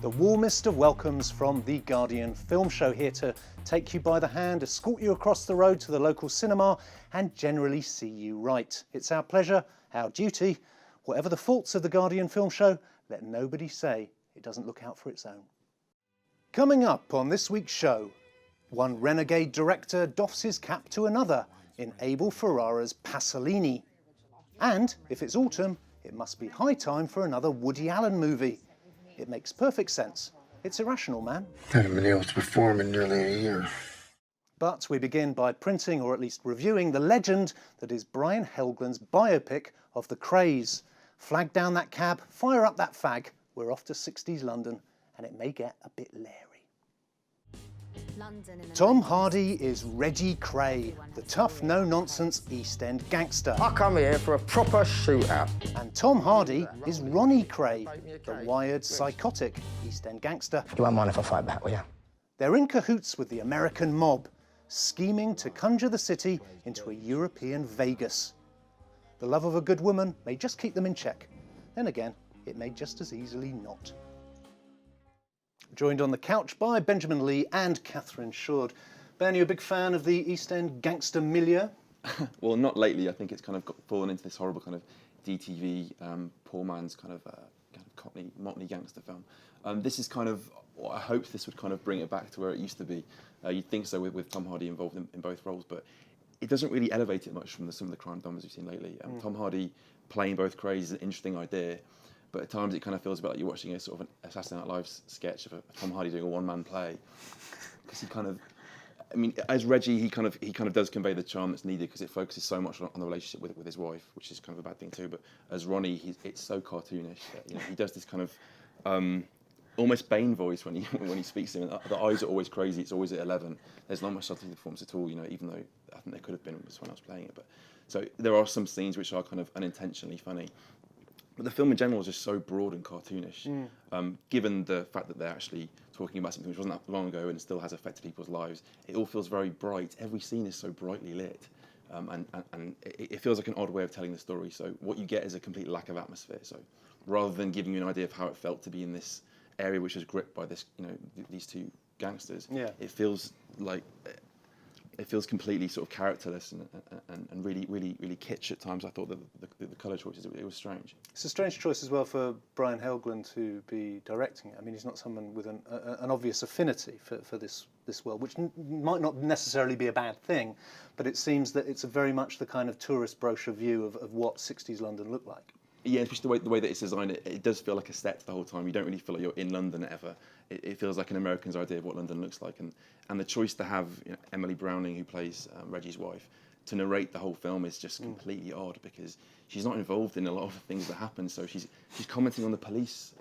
The warmest of welcomes from The Guardian Film Show, here to take you by the hand, escort you across the road to the local cinema and generally see you right. It's our pleasure, our duty. Whatever the faults of The Guardian Film Show, let nobody say it doesn't look out for its own. Coming up on this week's show, one renegade director doffs his cap to another in Abel Ferrera's Pasolini. And if it's autumn, it must be high time for another Woody Allen movie. It makes perfect sense. It's Irrational Man. I haven't been able to perform in nearly a year. But we begin by printing, or at least reviewing, the legend that is Brian Helgeland's biopic of the Krays. Flag down that cab, fire up that fag. We're off to 60s London, and it may get a bit leery. Tom Hardy is Reggie Kray, the tough, no-nonsense East End gangster. I come here for a proper shootout. And Tom Hardy is Ronnie Kray, the wired, psychotic East End gangster. You won't mind if I fight back, will you? They're in cahoots with the American mob, scheming to conjure the city into a European Vegas. The love of a good woman may just keep them in check. Then again, it may just as easily not. Joined on the couch by Benjamin Lee and Catherine Shoord. Ben, you a big fan of the East End gangster milieu? Well, not lately. I think it's kind of fallen into this horrible kind of DTV, poor man's kind of motley gangster film. This is kind of, I hoped this would kind of bring it back to where it used to be. You'd think so with Tom Hardy involved in both roles, but it doesn't really elevate it much from some of the crime dramas we've seen lately. Tom Hardy playing both Krays is an interesting idea, but at times it kind of feels a bit like you're watching a sort of an Saturday Night Live sketch of Tom Hardy doing a one-man play. Because he kind of, I mean, as Reggie, he kind of does convey the charm that's needed because it focuses so much on the relationship with his wife, which is kind of a bad thing too. But as Ronnie, it's so cartoonish. You know, he does this kind of almost Bane voice when he speaks to him. The eyes are always crazy. It's always at 11. There's not much subtlety in the performance at all. You know, even though I think there could have been when I was playing it. But so there are some scenes which are kind of unintentionally funny. But the film in general is just so broad and cartoonish, given the fact that they're actually talking about something which wasn't that long ago and still has affected people's lives. It all feels very bright. Every scene is so brightly lit, and it feels like an odd way of telling the story. So what you get is a complete lack of atmosphere. So rather than giving you an idea of how it felt to be in this area which was gripped by this, these two gangsters, it feels like it feels completely sort of characterless and really kitsch at times. I thought that the colour choices, it was strange. It's a strange choice as well for Brian Helgeland to be directing it. I mean, he's not someone with an obvious affinity for this world, which might not necessarily be a bad thing, but it seems that it's very much the kind of tourist brochure view of what 60s London looked like. Yeah, especially the way that it's designed, it does feel like a set the whole time. You don't really feel like you're in London ever. It feels like an American's idea of what London looks like. And the choice to have Emily Browning, who plays Reggie's wife, to narrate the whole film is just completely odd because she's not involved in a lot of the things that happen. So she's commenting on the police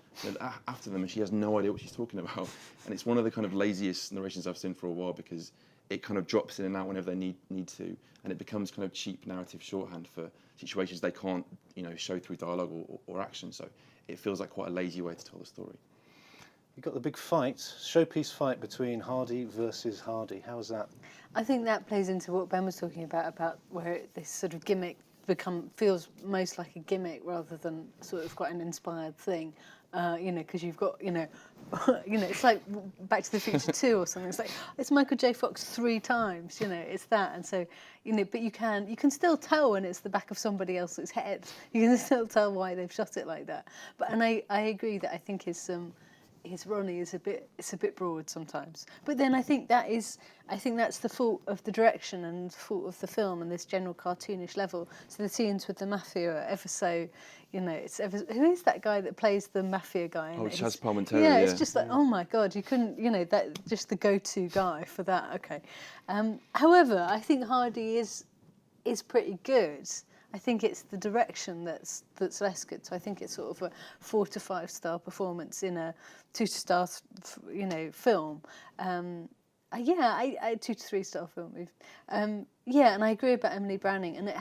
after them, and she has no idea what she's talking about. And it's one of the kind of laziest narrations I've seen for a while because it kind of drops in and out whenever they need to, and it becomes kind of cheap narrative shorthand for situations they can't, show through dialogue or action. So it feels like quite a lazy way to tell the story. You've got the big showpiece fight between Hardy versus Hardy. How was that? I think that plays into what Ben was talking about where this sort of gimmick feels most like a gimmick rather than sort of quite an inspired thing. Because you've got, it's like Back to the Future 2 or something. It's like, it's Michael J. Fox 3 times, it's that. And so, but you can still tell when it's the back of somebody else's head. You can still tell why they've shot it like that. And I agree that I think his Ronnie is a bit broad sometimes. But then I think that's the fault of the direction and the fault of the film and this general cartoonish level. So the scenes with the mafia are ever so, who is that guy that plays the mafia guy? Oh, Chaz Palminteri. Yeah, it's just like, oh my God, you couldn't, that just the go-to guy for that. Okay. However, I think Hardy is pretty good. I think it's the direction that's less good. So I think it's sort of a 4 to 5 star performance in a 2 to star, film. I 2 to 3 star film. And I agree about Emily Browning. And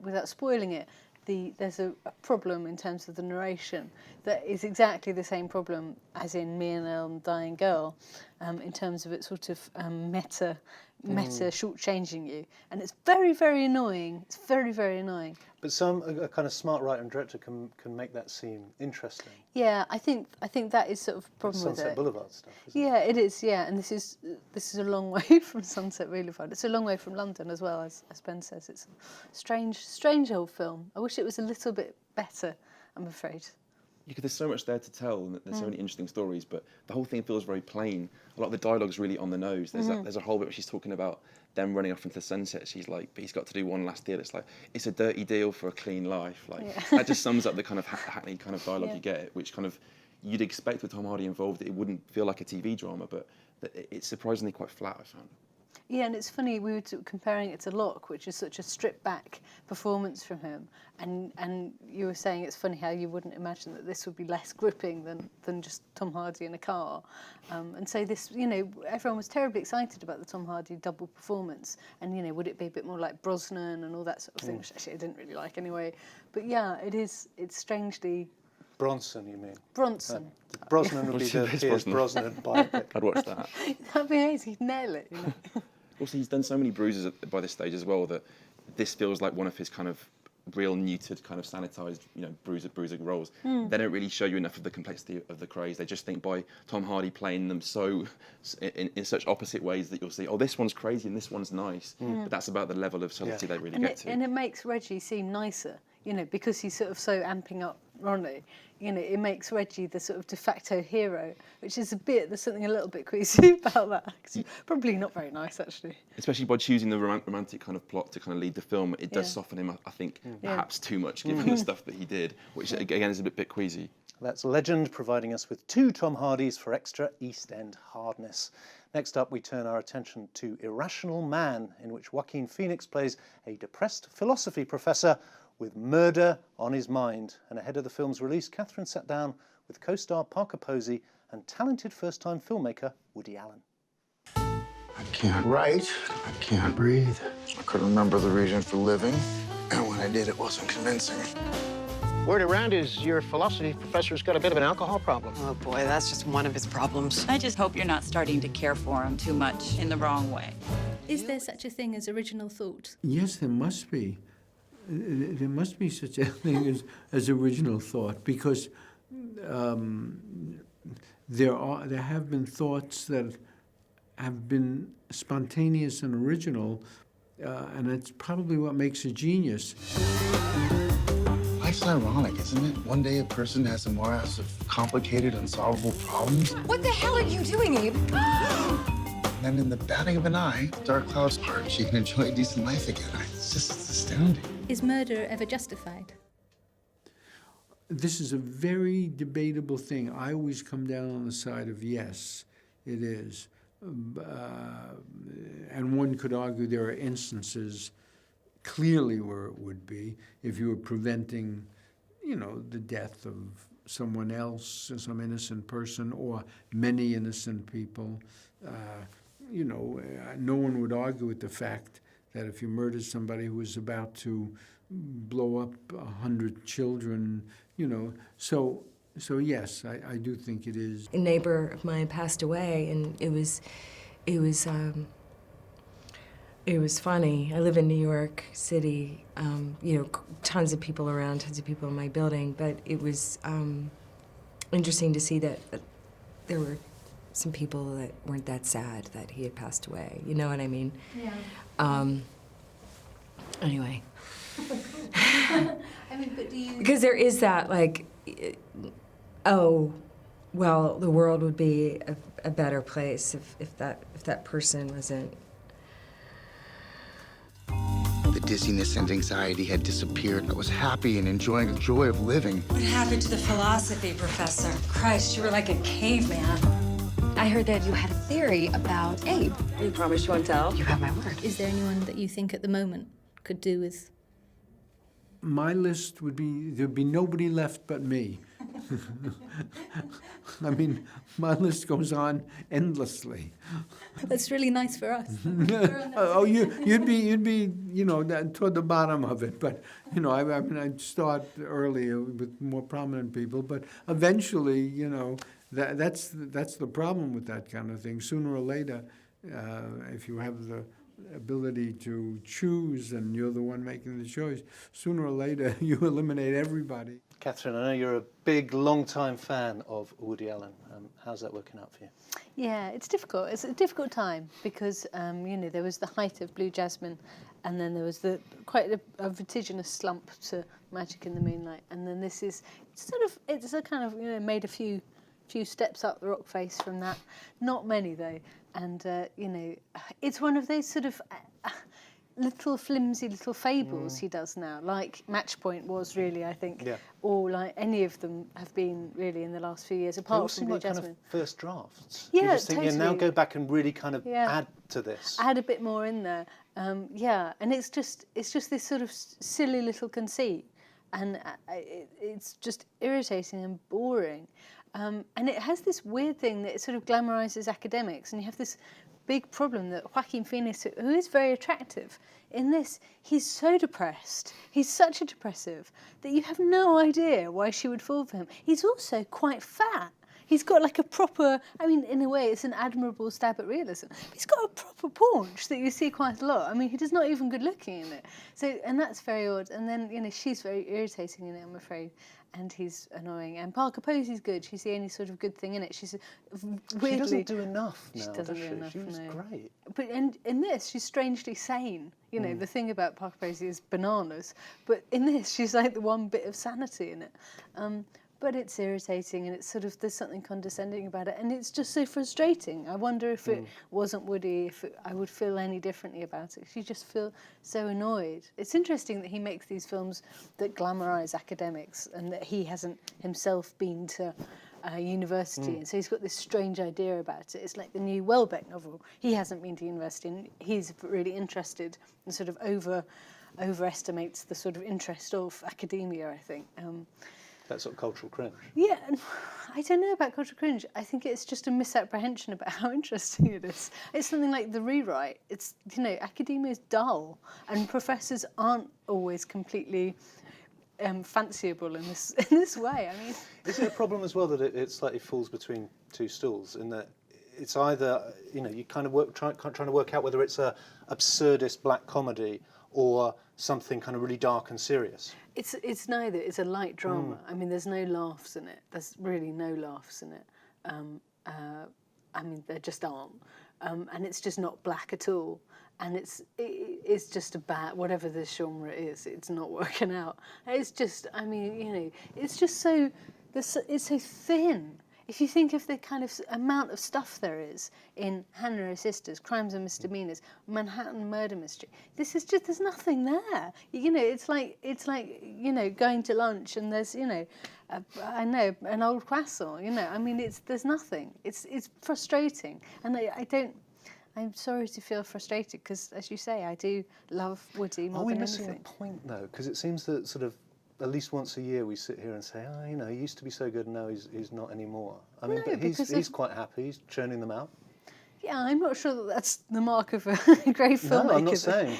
without spoiling it, there's a problem in terms of the narration that is exactly the same problem as in Me and a Dying Girl. in terms of its sort of meta shortchanging you, and it's very, very annoying. It's very, very annoying. But a kind of smart writer and director can make that seem interesting. Yeah, I think that is sort of a problem with it. Sunset Boulevard stuff, isn't it? Yeah, it is. Yeah, and this is a long way from Sunset Boulevard. It's a long way from London as well, as Ben says. It's a strange old film. I wish it was a little bit better, I'm afraid. Because there's so much there to tell, and there's so many interesting stories, but the whole thing feels very plain. A lot of the dialogue's really on the nose. There's a whole bit where she's talking about them running off into the sunset. She's like, but he's got to do one last deal. It's like, it's a dirty deal for a clean life. Like that just sums up the kind of hackneyed kind of dialogue you get, which kind of you'd expect with Tom Hardy involved. It wouldn't feel like a TV drama, but it's surprisingly quite flat, I found. Yeah, and it's funny, we were comparing it to Locke, which is such a stripped-back performance from him, and you were saying it's funny how you wouldn't imagine that this would be less gripping than just Tom Hardy in a car. And so this, everyone was terribly excited about the Tom Hardy double performance, and, would it be a bit more like Brosnan and all that sort of thing, which actually I didn't really like anyway. But yeah, it's strangely... Bronson, you mean? Bronson. Brosnan would be the Pierce Brosnan biopic. I'd watch that. That'd be amazing, he'd nail it, Also, he's done so many bruises by this stage as well that this feels like one of his kind of real neutered, kind of sanitized, bruiser roles. They don't really show you enough of the complexity of the Krays. They just think by Tom Hardy playing them so in such opposite ways that you'll see, oh, this one's crazy and this one's nice. But that's about the level of subtlety they really get to. And it makes Reggie seem nicer, because he's sort of so amping up Ronnie. It makes Reggie the sort of de facto hero, which is there's something a little bit queasy about that. Probably not very nice, actually. Especially by choosing the romantic kind of plot to kind of lead the film, it does soften him, I think, perhaps too much, given the stuff that he did, which again is a bit queasy. That's Legend, providing us with 2 Tom Hardys for extra East End hardness. Next up, we turn our attention to Irrational Man, in which Joaquin Phoenix plays a depressed philosophy professor with murder on his mind. And ahead of the film's release, Catherine sat down with co-star Parker Posey and talented first-time filmmaker Woody Allen. I can't write. I can't breathe. I couldn't remember the reason for living. And when I did, it wasn't convincing. Word around is your philosophy professor's got a bit of an alcohol problem. Oh boy, that's just one of his problems. I just hope you're not starting to care for him too much in the wrong way. Is there such a thing as original thought? Yes, there must be. There must be such a thing as original thought, because there have been thoughts that have been spontaneous and original, and it's probably what makes a genius. Life's ironic, isn't it? One day a person has a morass of complicated, unsolvable problems. What the hell are you doing, Abe? And then in the batting of an eye, dark clouds part, she can enjoy a decent life again. It's astounding. Is murder ever justified? This is a very debatable thing. I always come down on the side of yes, it is. And one could argue there are instances clearly where it would be if you were preventing, the death of someone else, some innocent person, or many innocent people. No one would argue with the fact that if you murdered somebody who was about to blow up 100 children, so yes, I do think it is. A neighbor of mine passed away, and it was funny. I live in New York City, tons of people around, tons of people in my building, but it was interesting to see that there were some people that weren't that sad that he had passed away. You know what I mean? Yeah. Anyway. But do you... Because there is that, the world would be a better place if that person wasn't. The dizziness and anxiety had disappeared. I was happy and enjoying the joy of living. What happened to the philosophy professor? Christ, you were like a caveman. I heard that you had a theory about Abe. You promise you won't tell? You have my word. Is there anyone that you think at the moment could do with? My list would be, there'd be nobody left but me. I mean, my list goes on endlessly. That's really nice for us. Oh, you'd be, you know, toward the bottom of it. But, you know, I mean, I'd start earlier with more prominent people. But eventually, you know, that's the problem with that kind of thing. Sooner or later, if you have the ability to choose and you're the one making the choice, sooner or later you eliminate everybody. Catherine, I know you're a big, long-time fan of Woody Allen. How's that working out for you? Yeah, it's difficult. It's a difficult time because, you know, there was the height of Blue Jasmine, and then there was quite a vertiginous slump to Magic in the Moonlight, and then this is it's a kind of, you know, made a few steps up the rock face from that. Not many though, and you know, it's one of those sort of little flimsy little fables he does now, like Match Point was really, I think, or like any of them have been really in the last few years, apart from Blue Jasmine. Kind of first drafts. Yeah, you just think, totally. now go back and really kind of add to this. Add a bit more in there, yeah, and it's just this sort of silly little conceit, and it's just irritating and boring. And it has this weird thing that it sort of glamorizes academics, and you have this big problem that Joaquin Phoenix, who is very attractive, in this, he's so depressed, he's such a depressive, that you have no idea why she would fall for him. He's also quite fat. He's got like a proper, I mean, in a way, it's an admirable stab at realism. But he's got a proper paunch that you see quite a lot. I mean, he's not even good looking in it. So, and that's very odd. And then, you know, she's very irritating in it, I'm afraid. And he's annoying. And Parker Posey's good. She's the only sort of good thing in it. She's weirdly... She doesn't do enough now, She doesn't do does she? enough, She was no. great. But in this, she's strangely sane. You know, the thing about Parker Posey is bananas. But in this, she's like the one bit of sanity in it. But it's irritating, and it's sort of, there's something condescending about it, and it's just so frustrating. I wonder if it wasn't Woody, I would feel any differently about it. You just feel so annoyed. It's interesting that he makes these films that glamorise academics, and that he hasn't himself been to university, and so he's got this strange idea about it. It's like the new Welbeck novel. He hasn't been to university, and he's really interested and sort of overestimates the sort of interest of academia, I think. That sort of cultural cringe. Yeah, I don't know about cultural cringe. I think it's just a misapprehension about how interesting it is. It's something like The Rewrite. It's, you know, academia is dull, and professors aren't always completely fanciable in this way. I mean, is it a problem as well that it slightly falls between two stools, in that it's either, you know, you kind of trying to work out whether it's a absurdist black comedy or something kind of really dark and serious? It's neither. It's a light drama. I mean, there's no laughs in it. There's really no laughs in it. I mean, there just aren't. And it's just not black at all. And it's just a bad, whatever the genre is, it's not working out. It's just, I mean, you know, it's just so, it's so thin. If you think of the kind of amount of stuff there is in Hannah and Her Sisters, Crimes and Misdemeanors, Manhattan Murder Mystery, this is just, there's nothing there. You know, it's like, you know, going to lunch and there's, you know, I know, an old croissant, you know, I mean, there's nothing. It's frustrating. And I'm sorry to feel frustrated because, as you say, I do love Woody more than anything. Are we missing the point, though? Because it seems that sort of at least once a year we sit here and say, oh, you know, he used to be so good and now he's not anymore. I mean, no, but he's quite happy, he's churning them out. Yeah, I'm not sure that that's the mark of a great filmmaker. No, I'm not saying,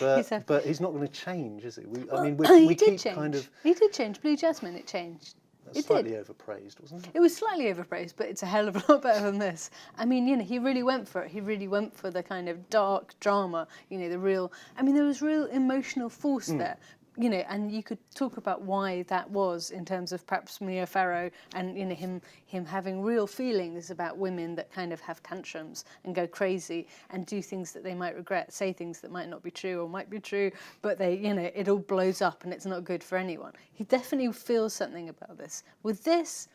but he's not going to change, is he? I mean, we keep change. Kind of... He did change. Blue Jasmine, it changed. That's slightly overpraised, wasn't it? It was slightly overpraised, but it's a hell of a lot better than this. I mean, you know, he really went for it. He really went for the kind of dark drama, you know, there was real emotional force there. You know, and you could talk about why that was in terms of perhaps Mia Farrow and, you know, him having real feelings about women that kind of have tantrums and go crazy and do things that they might regret, say things that might not be true or might be true, but they, you know, it all blows up and it's not good for anyone. He definitely feels something about this. With this,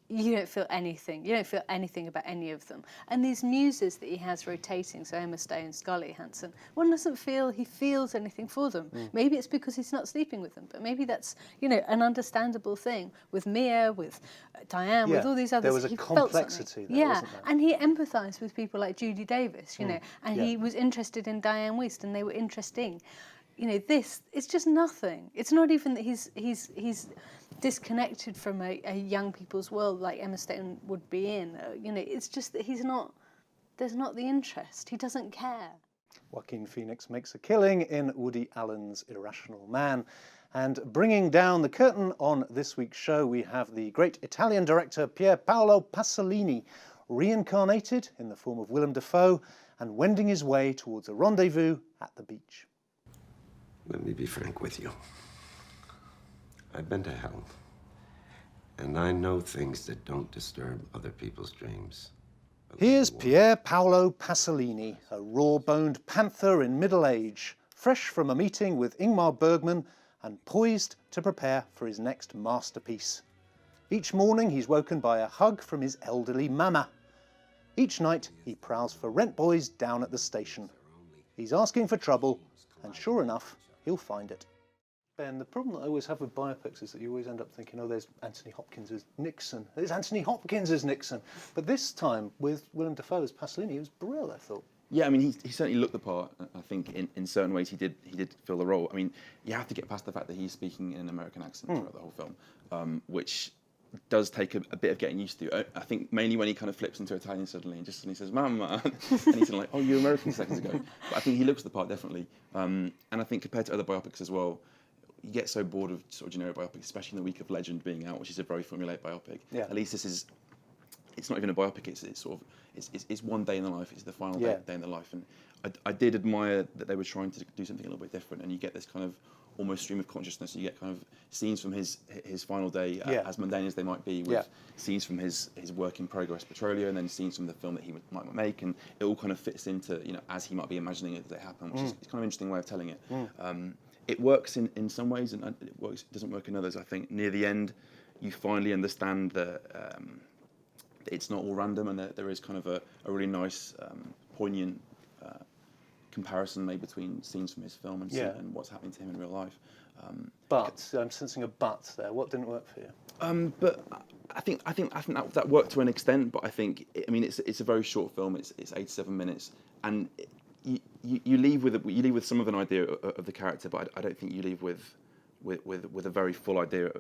you don't feel anything. You don't feel anything about any of them. And these muses that he has rotating, so Emma Stone, Scarlett Johansson, one doesn't feel he feels anything for them. Maybe it's because he's not sleeping with them, but maybe that's, you know, an understandable thing. With Mia, with Diane, with all these others, there was a complexity there, wasn't there? And he empathised with people like Judy Davis, you know, and he was interested in Diane Wiest, and they were interesting. this, it's just nothing. It's not even that he's disconnected from a young people's world like Emma Stone would be in. It's just that there's not the interest. He doesn't care. Joaquin Phoenix makes a killing in Woody Allen's Irrational Man. And bringing down the curtain on this week's show, we have the great Italian director Pier Paolo Pasolini, reincarnated in the form of Willem Dafoe and wending his way towards a rendezvous at the beach. Let me be frank with you. I've been to hell, and I know things that don't disturb other people's dreams. Here's Pier Paolo Pasolini, a raw-boned panther in middle age, fresh from a meeting with Ingmar Bergman and poised to prepare for his next masterpiece. Each morning he's woken by a hug from his elderly mama. Each night he prowls for rent boys down at the station. He's asking for trouble, and sure enough, he'll find it. Ben, the problem that I always have with biopics is that you always end up thinking, oh, there's Anthony Hopkins as Nixon. There's Anthony Hopkins as Nixon. But this time, with Willem Dafoe as Pasolini, he was brilliant, I thought. Yeah, I mean, he certainly looked the part. I think in certain ways he did fill the role. I mean, you have to get past the fact that he's speaking in an American accent throughout the whole film, which does take a bit of getting used to. I think mainly when he kind of flips into Italian suddenly and just suddenly says, "Mama," and he's like, "Oh, you're American seconds ago." But I think he looks the part, definitely. And I think compared to other biopics as well, you get so bored of sort of generic biopics, especially in the week of Legend being out, which is a very formulaic biopic. Yeah. At least this is, it's not even a biopic, it's one day in the life, it's the final day in the life. And I did admire that they were trying to do something a little bit different, and you get this kind of almost stream of consciousness. You get kind of scenes from his final day, as mundane as they might be, with scenes from his work in progress Petrolio, and then scenes from the film that he might make, and it all kind of fits into, as he might be imagining it as it happened, which is kind of an interesting way of telling it. It works in some ways, and it doesn't work in others. I think near the end, you finally understand that it's not all random, and that there is kind of a really nice, poignant comparison made between scenes from his film and what's happening to him in real life. But I'm sensing a but there. What didn't work for you? But I think that worked to an extent. But I think it's a very short film. It's 87 minutes, and you leave with some of an idea of the character, but I don't think you leave with a very full idea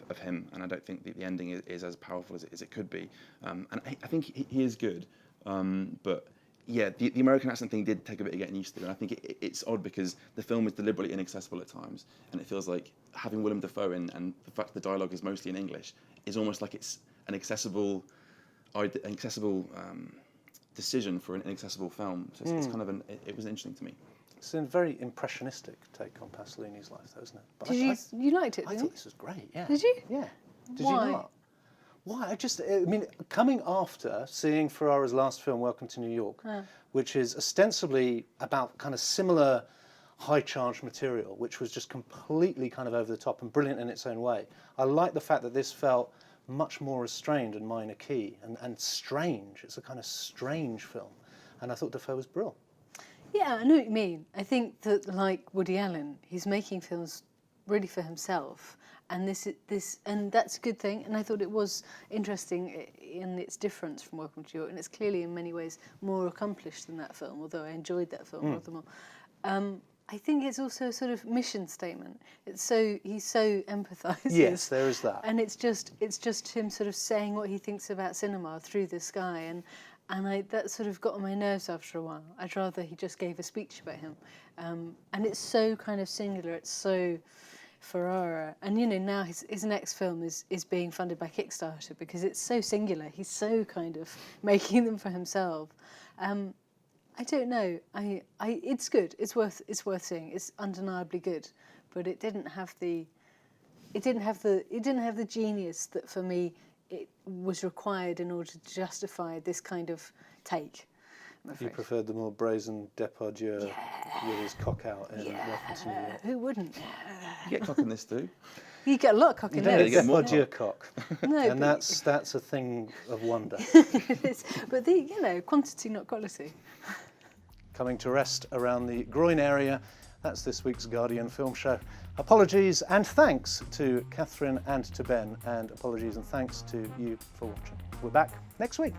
of him. And I don't think the ending is as powerful as it could be. And I think he is good, but. Yeah, the American accent thing did take a bit of getting used to, and I think it's odd because the film is deliberately inaccessible at times, and it feels like having Willem Dafoe in, and the fact that the dialogue is mostly in English, is almost like it's an accessible decision for an inaccessible film. So it's kind of it was interesting to me. It's a very impressionistic take on Pasolini's life, though, isn't it? But you liked it, didn't you? I thought this was great, yeah. Did you? Yeah. Did Why? you not? Why? Coming after seeing Ferrara's last film, Welcome to New York, which is ostensibly about kind of similar high-charged material, which was just completely kind of over the top and brilliant in its own way. I like the fact that this felt much more restrained and minor key and strange. It's a kind of strange film. And I thought Dafoe was brilliant. Yeah, I know what you mean. I think that, like Woody Allen, he's making films really for himself. And and that's a good thing. And I thought it was interesting in its difference from Welcome to New York, and it's clearly in many ways more accomplished than that film. Although I enjoyed that film rather more. I think it's also a sort of mission statement. He's so empathises. Yes, there is that. And it's just him sort of saying what he thinks about cinema through this guy, and that sort of got on my nerves after a while. I'd rather he just gave a speech about him. And it's so kind of singular. It's so Ferrara, and now his next film is being funded by Kickstarter because it's so singular. He's so kind of making them for himself. I don't know. It's good. It's worth seeing. It's undeniably good, but it didn't have the genius that for me it was required in order to justify this kind of take. You preferred the more brazen Depardieu with his cock out in Welcome to New York. Who wouldn't? You get cock in this too. You get a lot of cock in this. You get Depardieu cock. No, and that's a thing of wonder. It is. But quantity, not quality. Coming to rest around the groin area, that's this week's Guardian Film Show. Apologies and thanks to Catherine and to Ben, and apologies and thanks to you for watching. We're back next week.